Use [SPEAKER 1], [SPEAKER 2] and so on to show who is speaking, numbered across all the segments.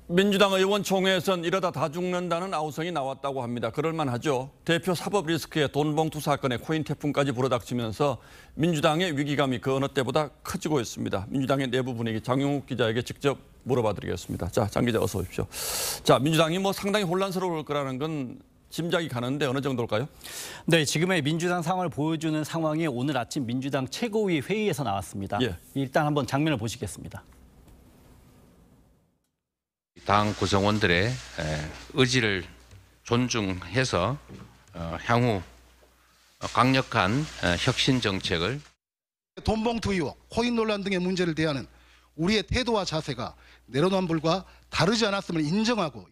[SPEAKER 1] 민주당 의원총회에선 이러다 다 죽는다는 아우성이 나왔다고 합니다. 그럴만하죠. 대표 사법 리스크의 돈봉투 사건에 코인 태풍까지 불어닥치면서 민주당의 위기감이 그 어느 때보다 커지고 있습니다. 민주당의 내부 분위기 장용욱 기자에게 직접 물어봐드리겠습니다. 자, 장 기자 어서 오십시오. 자, 민주당이 상당히 혼란스러울 거라는 건 짐작이 가는데 어느 정도일까요?
[SPEAKER 2] 네, 지금의 민주당 상황을 보여주는 상황이 오늘 아침 민주당 최고위 회의에서 나왔습니다.
[SPEAKER 1] 예.
[SPEAKER 2] 일단 한번 장면을 보시겠습니다.
[SPEAKER 3] 당 구성원들의 의지를 존중해서 향후 강력한 혁신 정책을
[SPEAKER 4] 돈봉투 의혹, 코인 논란 등의 문제를 대하는 우리의 태도와 자세가 내로남불과 다르지 않았음을 인정하고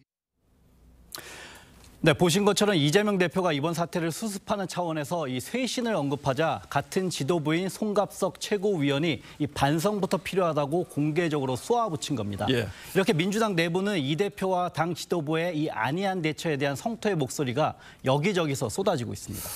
[SPEAKER 2] 네, 보신 것처럼 이재명 대표가 이번 사태를 수습하는 차원에서 이 쇄신을 언급하자 같은 지도부인 송갑석 최고위원이 이 반성부터 필요하다고 공개적으로 쏘아붙인 겁니다.
[SPEAKER 1] 예.
[SPEAKER 2] 이렇게 민주당 내부는 이 대표와 당 지도부의 이 안이한 대처에 대한 성토의 목소리가 여기저기서 쏟아지고 있습니다.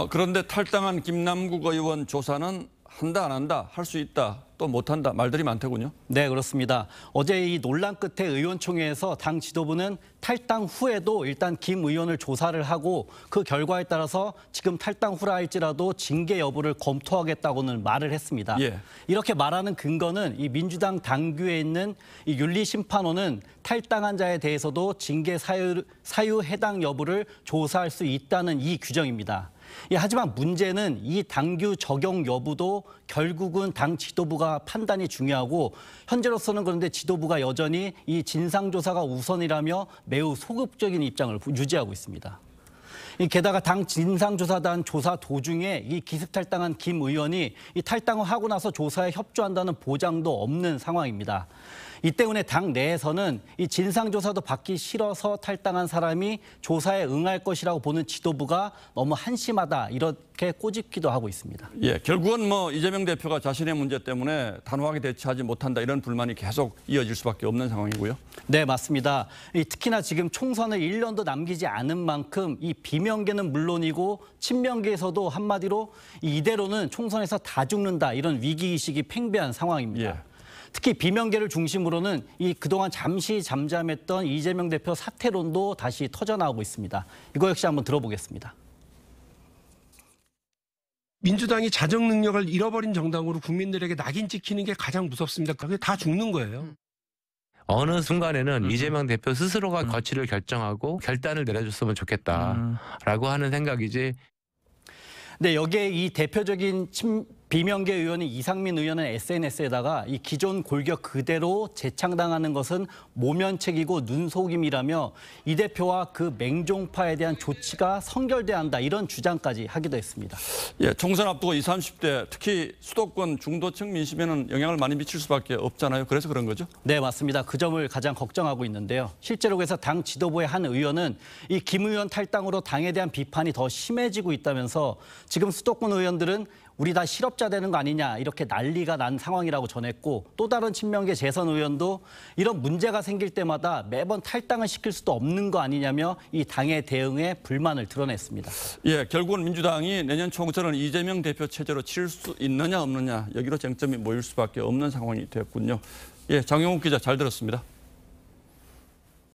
[SPEAKER 1] 그런데 탈당한 김남국 의원 조사는 한다 안 한다, 할 수 있다, 또 못한다 말들이 많더군요. 네,
[SPEAKER 2] 그렇습니다. 어제 이 논란 끝에 의원총회에서 당 지도부는 탈당 후에도 일단 김 의원을 조사를 하고 그 결과에 따라서 지금 탈당 후라 할지라도 징계 여부를 검토하겠다고는 말을 했습니다.
[SPEAKER 1] 예.
[SPEAKER 2] 이렇게 말하는 근거는 이 민주당 당규에 있는 이 윤리심판원은 탈당한 자에 대해서도 징계 사유 해당 여부를 조사할 수 있다는 이 규정입니다. 하지만 문제는 이 당규 적용 여부도 결국은 당 지도부가 판단이 중요하고 현재로서는 그런데 지도부가 여전히 이 진상조사가 우선이라며 매우 소극적인 입장을 유지하고 있습니다. 게다가 당 진상조사단 조사 도중에 이 기습탈당한 김 의원이 이 탈당을 하고 나서 조사에 협조한다는 보장도 없는 상황입니다. 이 때문에 당 내에서는 이 진상조사도 받기 싫어서 탈당한 사람이 조사에 응할 것이라고 보는 지도부가 너무 한심하다 이렇게 꼬집기도 하고 있습니다.
[SPEAKER 1] 예, 결국은 이재명 대표가 자신의 문제 때문에 단호하게 대처하지 못한다 이런 불만이 계속 이어질 수밖에 없는 상황이고요.
[SPEAKER 2] 네, 맞습니다. 특히나 지금 총선을 1년도 남기지 않은 만큼 이 비명계는 물론이고 친명계에서도 한마디로 이대로는 총선에서 다 죽는다 이런 위기의식이 팽배한 상황입니다.
[SPEAKER 1] 예.
[SPEAKER 2] 특히 비명계를 중심으로는 이 그동안 잠시 잠잠했던 이재명 대표 사퇴론도 다시 터져나오고 있습니다. 이거 역시 한번 들어보겠습니다.
[SPEAKER 5] 민주당이 자정 능력을 잃어버린 정당으로 국민들에게 낙인 찍히는 게 가장 무섭습니다. 그게 다 죽는 거예요.
[SPEAKER 6] 어느 순간에는 이재명 대표 스스로가 거취를 결정하고 결단을 내려줬으면 좋겠다라고 하는 생각이지.
[SPEAKER 2] 네, 여기에 이 대표적인 비명계 의원인 이상민 의원은 SNS에다가 이 기존 골격 그대로 재창당하는 것은 모면책이고 눈속임이라며 이 대표와 그 맹종파에 대한 조치가 선결돼야 한다 이런 주장까지 하기도 했습니다.
[SPEAKER 1] 예, 총선 앞두고 20, 30대 특히 수도권 중도층 민심에는 영향을 많이 미칠 수밖에 없잖아요. 그래서 그런 거죠?
[SPEAKER 2] 네, 맞습니다. 그 점을 가장 걱정하고 있는데요. 실제로 그래서 당 지도부의 한 의원은 이 김 의원 탈당으로 당에 대한 비판이 더 심해지고 있다면서 지금 수도권 의원들은 우리 다 실업자 되는 거 아니냐 이렇게 난리가 난 상황이라고 전했고 또 다른 친명계 재선 의원도 이런 문제가 생길 때마다 매번 탈당을 시킬 수도 없는 거 아니냐며 이 당의 대응에 불만을 드러냈습니다.
[SPEAKER 1] 예, 결국은 민주당이 내년 총선을 이재명 대표 체제로 치를 수 있느냐 없느냐 여기로 쟁점이 모일 수밖에 없는 상황이 됐군요. 예, 장용욱 기자 잘 들었습니다.